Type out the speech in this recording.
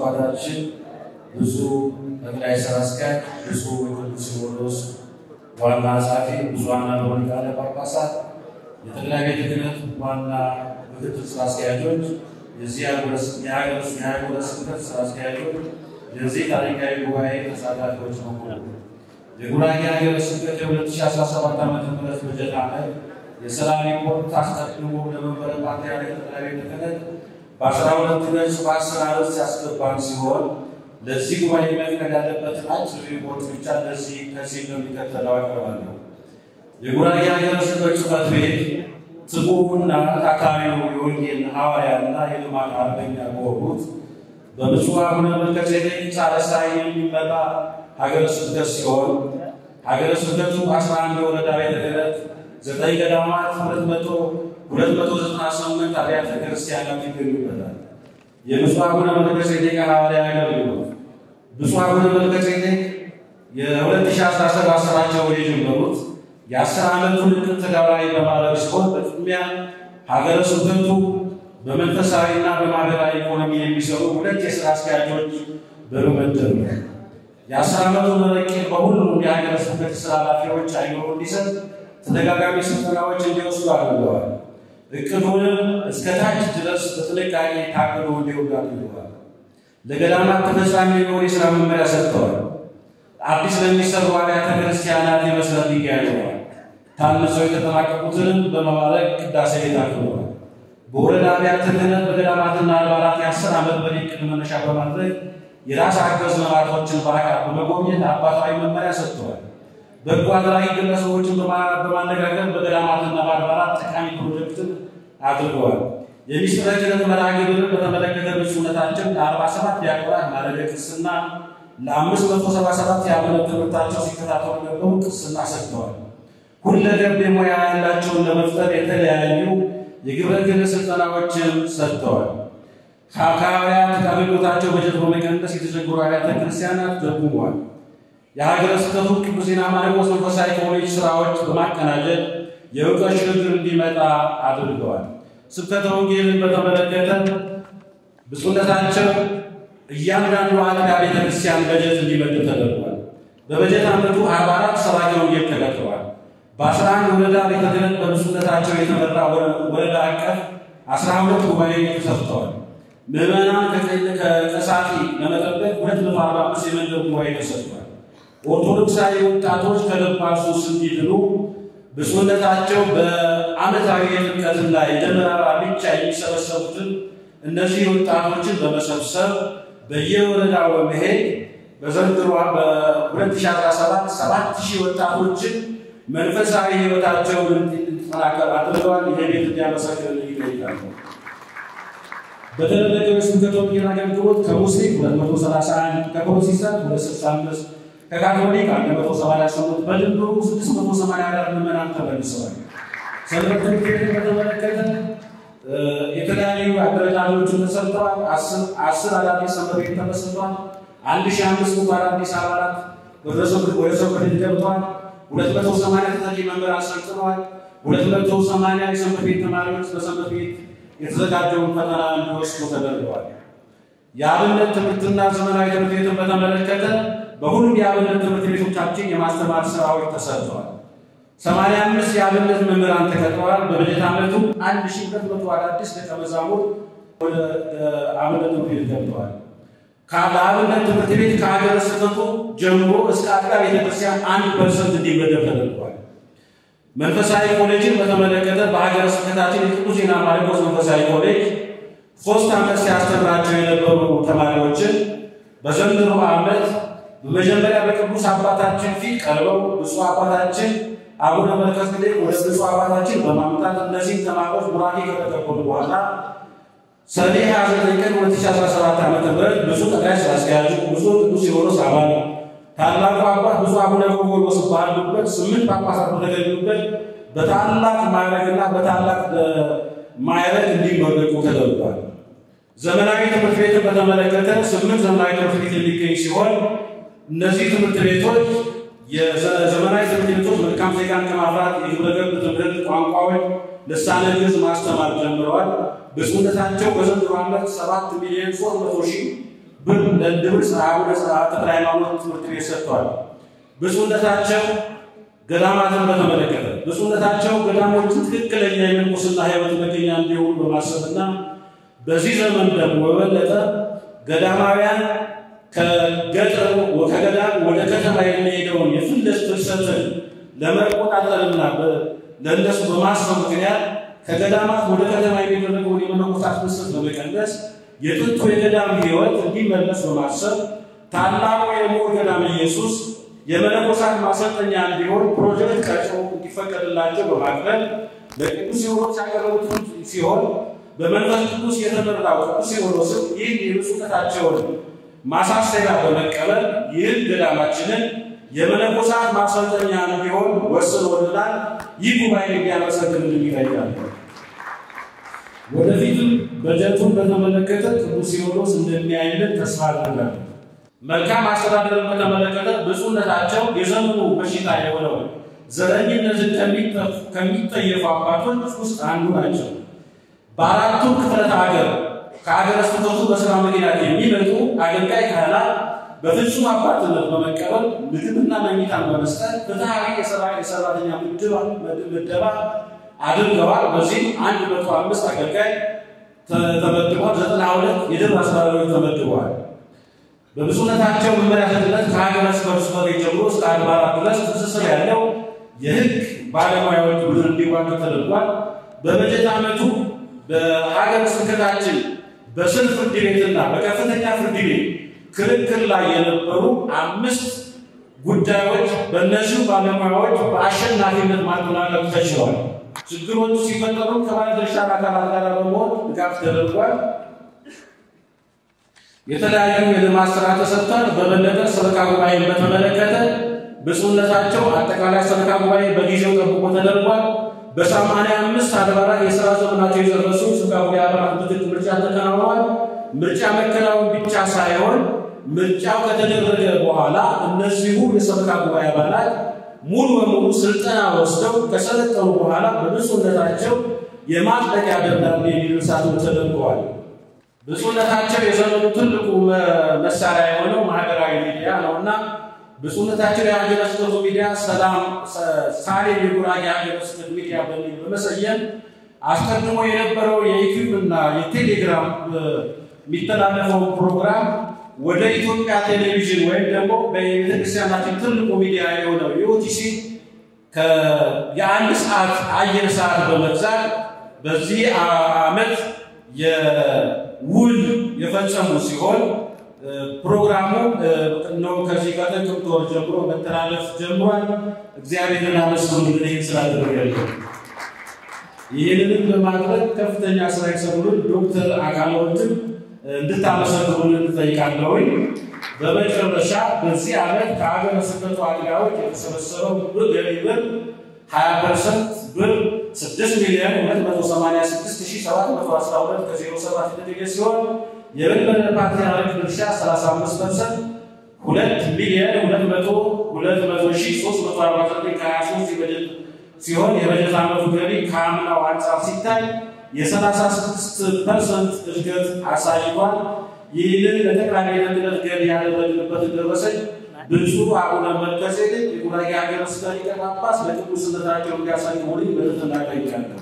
አባታችን ብፁዕ ጠቅላይ ሥራ አስኪያጅ ብፁዕ ወቅዱስ ሲኖዶስ ዋና ጸሐፊ ብፁዓን አበው ሊቃነ ጳጳሳት የጠቅላይ ቤተ ክህነት ዋና ምክትል ሥራ አስኪያጆች የዚህ የሀገረ ስብከት ሥራ አስኪያጆች የዚህ ታሪካዊ ጉባኤ ተሳታፊዎች በሙሉ የጉራጌ ሀገረ ስብከት የ2017 ዓ.ም በጀት ዓመት የሥራ ሪፖርት አስቀድሞ ለመንበረ ፓትርያርክ ጠቅላይ ቤተ ክህነት በ12 ገጽ በ10 አርዕስት ያስገባን ሲሆን ለዚህ ጉባኤ መቅረብ ያለበትን አጭር ሪፖርት ብቻ ከዚህ እንደሚከተለው አቀርባለሁ። የጉራጌ ሀገረ ስብከት ጽሕፈት ቤት ትጉህና ታታሪው የወንጌል ሐዋርያና የልማት አርበኛ በሆኑት በብፁዕ አቡነ መልከጼዴቅ ሳልሳይ የሚመራ ሀገረ ስብከት ሲሆን ሀገረ ስብከቱ 11 የወረዳ ቤተ ክህነት 9 ገዳማት 298 አብያተ ክርስቲያናት ይገኙበታል። የብፁዕ አቡነ መልከጼዴቅ ሐዋርያዊ አገልግሎት ብፁዕ አቡነ መልከጼዴቅ የ2017 ስራቸውን የጀመሩት የ10 ዓመቱን ዕቅድ ተግባራዊ በማድረግ ሲሆን በቅድሚያ ሀገረ ስብከቱ በመንፈሳዊና በማህበራዊ ኢኮኖሚ የሚሰሩ 2 የሥራ አስኪያጆች በመመደብ ነው። የ10 ዓመቱን ዕቅድ በሁሉም የሀገረ ስብከት ሥራ ኃላፊዎች አይኖሩ እንዲሰጥ ተደጋጋሚ ስልጠናዎች እንዲወስዱ አድርገዋል። እቅዱንም እስከ ታች ድረስ በጥንቃቄ ታቅዶ እንዲውል አድርገዋል። ለገዳማት ተፈጻሚ የሆነ የሥራ መመሪያ ሰጥተዋል። አዲስ ለሚሰሩ አብያተ ክርስቲያናት የመሰረት ድንጋይ አኑረዋል። ታንጸው የተጠናቀቁትንም በመባረክ ቅዳሴ ቤት አክብረዋል። በወረዳ አብያተ ክህነት በገዳማትና አድባራት የ10 ዓመት በዕቅድ መነሻ በማድረግ የራስ አገዝ ልማቶችን በአካል በመጎብኘት አባታዊ መመሪያ ሰጥተዋል። በጎ አድራጊ ግለሰቦችን በማነጋገር በገዳማትና በአድባራት ጠቃሚ ፕሮጀክትን አድርገዋል። የሚስጥረ ክህነት መርሐ ግብርን በተመለከተ ብፁዕነታቸው ለ47 ዲያቆናት ማዕረገ ቅስና ለ577 የአብነት ትምህርታቸው ሲከታተሉ የነበሩ ቅስና ሰጥተዋል። ሁለገብ የሙያ ያላቸውን ለመፍጠር የተለያዩ የግብረ ክህነት ስልጠናዎችን ሰጥተዋል። ከሐዋርያት ከአገልግሎታቸው በጀት በመቀነስ የተቸገሩ አብያተ ክርስቲያናት ደጉመዋል። የሀገረ ስብከቱ ቅዱስ ዜና ማርቆስ መንፈሳዊ ኮሌጅ ስራዎች በማቀናጀት የእውቀት ሽግግር እንዲመጣ አድርገዋል። ስብከተ ወንጌልን በተመለከተ ብፁዕነታቸው እያንዳንዱ አጥቢያ ቤተ ክርስቲያን በጀት እንዲመድብ ተደርጓል። በበጀት ዓመቱ 44 ሰባኪ ወንጌል ተቀጥረዋል። በ11 ወረዳ ቤተ ክህነት በብፁዕነታቸው የተመራ ወረዳ አቀፍ 12 ጉባኤ ተሰጥተዋል። ምዕመናን ከቀሳፊ ለመጠበቅ 245 የመንደር ጉባኤ ተሰጥቷል። ኦርቶዶክሳዊ ወጣቶች ከለባሱ ሱስ እንዲድኑ ብፁዕነታቸው በዓመታዊ የጥምቀት ላይ ደመራ ብቻ የሚሰበሰቡትን እነዚህ ወጣቶችን በመሰብሰብ በየወረዳው በመሄድ በዘንድሮ በ2017 7000 ወጣቶችን መንፈሳዊ ሕይወታቸውን እንዲጠናከር አድርገዋል። ይህ ቤት እንዲያመሰግን ይጠይቃሉ። በተደረገው የስብከተ ወንጌል አገልግሎት ከሙስሊም 231 ከፕሮቴስታንት 265 ከካቶሊክ 178 በድምሩ 684 ምዕመናን ተመልሰዋል። ሰንበት ትምህርት ቤትን በተመለከተ የተለያዩ አደረጃጀቶችን ተሰርተዋል። 10 አዳዲስ ሰንበት ቤት ተመስርተዋል። 1500 አዳዲስ አባላት ወደ ሰንበት ቤት ገብተዋል። 280 ተተኪ መምህራን ሰልጥነዋል። 280 የሰንበት ቤት ተማሪዎች በሰንበት ቤት የተዘጋጀውን ፈተና እንዲወስዱ ተደርገዋል። የአብነት ትምህርትና ዘመናዊ ትምህርት ቤትን በተመለከተ በሁሉም የአብነት ትምህርት ቤቶቻችን የማስተማር ስራዎች ተሰርተዋል። 85 የአብነት መምህራን ተቀጥረዋል። በበጀት ዓመቱ 1200 አዳዲስ ደቀ መዛሙርት ወደ አብነት ትምህርት ቤት ገብተዋል። ለአብነት ትምህርት ቤት ከሀገረ ስብከቱ ጀምሮ እስከ አጥቢያ ቤተክርስቲያን 1% እንዲመደብ ተደርጓል። መንፈሳዊ ኮሌጅን በተመለከተ በሀገረ ስብከታችን የቅዱስ ዜና ማርቆስ መንፈሳዊ ኮሌጅ 3 ዓመት ሲያስተምራቸው የነበሩ ተማሪዎችን በዘንድሮ ዓመት በመጀመሪያ በቅዱስ አባታችን ፊት ቀርበው ብፁዕ አባታችን አቡነ መልከጼዴቅ ወደ ብፁዕ አባታችን በማምጣት እነዚህ ተማሪዎች ቡራኬ ከተቀበሉ በኋላ ሰኔ 29 ቀን 2017 ዓ.ም ብፁዕ ጠቅላይ ሥራ አስኪያጁ ብፁዕ ቅዱስ ሲኖዶስ አባል ታላቁ አባት ብፁዕ አቡነ ጎርጎርዮስ ባሉበት 8 ጳጳሳት በተገኙበት በታላቅ ማዕረግና በታላቅ ማዕረግ እንዲመረቁ ተደርጓል። ዘመናዊ ትምህርት ቤትን በተመለከተ 8 ዘመናዊ ትምህርት ቤት የሚገኝ ሲሆን እነዚህ ትምህርት ቤቶች የዘመናዊ ትምህርት ቤቶች መልካም ዜጋን ከማፍራት የግብረ ገብ ትምህርት ቋንቋዎች ልሳነ ግዕዝ ማስተማር ጀምረዋል። ብፁዕነታቸው በዘንድሮ ዓመት 7,300,000 ለድብር አቡነ ተክለ ሃይማኖት ትምህርት ቤት ሰጥቷል። ብፁዕነታቸው ገዳማትን በተመለከተ ብፁዕነታቸው ገዳሞችን ትክክለኛ የምንኩስና ሕይወት መገኛ እንዲሆኑ በማሰብና በዚህ ዘመን ደግሞ በበለጠ ገዳማውያን ከገጠሩ ከገዳም ወደ ከተማ የሚሄደውን ፍልሰትን ለመቆጣጠርና ለእነሱ በማሰብ ምክንያት ከገዳማት ወደ ከተማ የሚደረገውን የመነኮሳት ፍልሰት ለመቀነስ የጥንቱ የገዳም ሕይወት እንዲመለስ በማሰብ ታላቁ የምሁር ገዳመ ኢየሱስ የመነኮሳት ማሰልጠኛ እንዲሆን ፕሮጀክት ቀርጾ እንዲፈቀድላቸው በማቅረብ ለቅዱስ ሲኖዶስ ያቀረቡት ሲሆን በመንፈስ ቅዱስ የተመራው ቅዱስ ሲኖዶስ ይህን የብፁዕነታቸውን ማሳሰቢያ በመቀበል ይህን ገዳማችንን የመነኮሳት ማሰልጠኛ እንዲሆን ወስኖልናል። ይህ ጉባኤ እንዲያመሰግንልን ይጠይቃል። ወደፊትም በጀቱን በተመለከተ ቅዱስ ሲኖዶስ እንደሚያይልን ተስፋ አድርጋለሁ። መልካም አስተዳደርን በተመለከተ ብፁዕነታቸው የዘመኑ በሽታ የሆነው ዘረኝነትን ከሚጠየፉ አባቶች ውስጥ አንዱ ናቸው። በአራቱም ክፍለ ሀገር ከሀገረ ስብከቱ በስራ ምክንያት የሚመጡ አገልጋይ ካህናት በፍጹም አባትነት በመቀበል ምግብና መኝታን በመስጠት ፍትሐዊ የሰራተኛ ምደባ አድርገዋል። በዚህም 105 አገልጋይ ተመድበዋል። 92 የደብር አስተዳዳሪዎች ተመድበዋል። በብፁዕነታቸው መመሪያ መሰረት ከሀገረ ስብከቱ ጀምሮ እስከ አድባራት ድረስ ትስስር ያለው የሕግ ባለሙያዎች ቡድን እንዲዋቀር ተደርጓል። በበጀት ዓመቱ በሀገረ ስብከታችን በስር ፍርድ ቤትና በከፍተኛ ፍርድ ቤት ክርክር ላይ የነበሩ 5 ጉዳዮች በእነዚሁ ባለሙያዎች በአሸናፊነት ማጠናቀቅ ተችሏል። ችግሮቹ ሲፈጠሩ ከባለድርሻ አካላት ጋር በመሆን ድጋፍ ተደርጓል። የተለያዩ የልማት ስራ ተሰርቷል። በበለጠ ሰበካ ጉባኤን በተመለከተ ብፁዕነታቸው አጠቃላይ ሰበካ ጉባኤ በጊዜው ጠብቆ ተደርጓል። በ85 አድባራት የሥራ ዘመናቸው የጨረሱ ሰበካ ጉባኤ አባላት ምክትል ምርጫ ተከናውኗል። ምርጫ መከናወን ብቻ ሳይሆን ምርጫው ከተደረገ በኋላ እነዚሁ የሰበካ ጉባኤ አባላት ሙሉ በሙሉ ስልጠና ወስደው ከሰለጠኑ በኋላ በብፁዕነታቸው የማጽደቂያ ደብዳቤ እንዲደርሳቸው ተደርጓል። ብፁዕነታቸው የዘመኑ ትልቁ መሳሪያ የሆነው ማህበራዊ ሚዲያ ነውና ብፁዕነታቸው የሀገረ ስብከቱ ሚዲያ ሳሌም የጉራጌ ሀገረ ስብከት ሚዲያ በሚል በመሰየም አስቀድሞ የነበረው የዩቲዩብ እና የቴሌግራም የሚተላለፈው ፕሮግራም ወደ ኢትዮጵያ ቴሌቪዥን ወይም ደግሞ በቤተክርስቲያናችን ትልቁ ሚዲያ የሆነው የኦቲሲ የ1 ሰዓት አየር ሰዓት በመግዛት በዚህ ዓመት የውል የፈጸሙ ሲሆን ፕሮግራሙ ነው ከዚህ ከጥቅምት ወር ጀምሮ መተላለፍ ጀምሯል። እግዚአብሔርን አመስግኑልን ይህን ስላደረገልን። ይህንንም በማድረግ ከፍተኛ ስራ የሰሩልን ዶክተር አካለወልድን እንድታመሰግኑልን እንጠይቃለሁኝ። በመጨረሻ በዚህ ዓመት ከሀገረ ስብከቱ አገልጋዮች የተሰበሰበው ገቢ ብር 20% ብር 6,286,712 ከ07 የተገኘ ሲሆን የመንበረ ፓትርያርክ ድርሻ 35% 2,200,349 ከ23 የበጀት ሲሆን የበጀት ዓመቱ ገቢ ከአምናው አንጻር ሲታይ የ36% እድገት አሳይቷል። ይህንን ለጠቅላይ ቤተ ክህነት ገቢ ያደረግንበትን ደረሰኝ ብፁዕ አቡነ መልከጼዴቅ የጉራጌ ሀገረ ስብከት ሊቀ ጳጳስ ለቅዱስነታቸው እንዲያሳዩልኝ በትህትና እጠይቃለሁ።